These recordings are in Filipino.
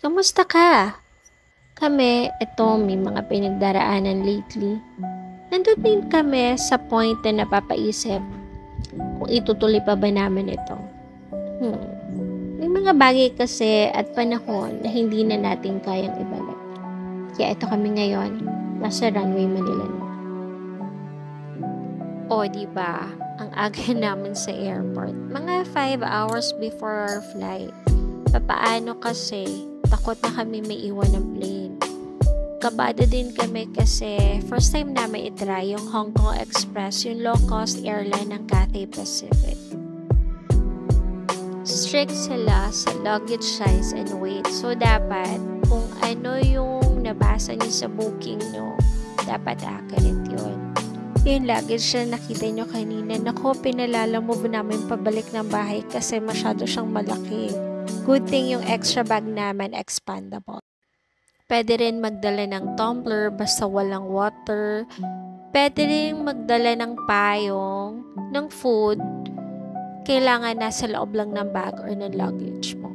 Kamusta ka? Kami, ito may mga pinagdaraanan lately. Nandun din kami sa point na napapaisip kung itutuloy pa ba namin ito. Hmm. May mga bagay kasi at panahon na hindi na natin kayang ibalik. Kaya ito kami ngayon, nasa runway Manila na. O, di ba? Ang aga namin sa airport. Mga 5 hours before our flight. Papaano kasi? Takot na kami may iwan ng plane. Kabado din kami kasi first time namin itry yung Hong Kong Express, yung low-cost airline ng Cathay Pacific. Strict sila sa luggage size and weight. So, dapat kung ano yung nabasa niyo sa booking nyo, dapat accurate yun. Yung luggage na nakita nyo kanina, naku, pinalalamove namin pabalik ng bahay kasi masyado siyang malaki. Good thing yung extra bag namin expandable. Pwede rin magdala ng tumbler basta walang water. Pwede rin magdala ng payong, ng food. Kailangan nasa loob lang ng bag or ng luggage mo.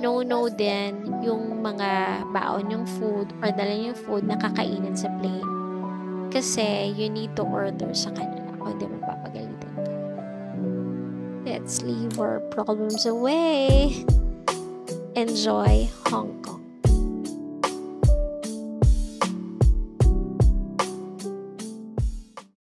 No din yung mga baon yung food or dala yung food na kakainin sa plane. Kasi you need to order sa kanila kung hindi magpapagalitan ka. Let's leave our problems away. Enjoy Hong Kong.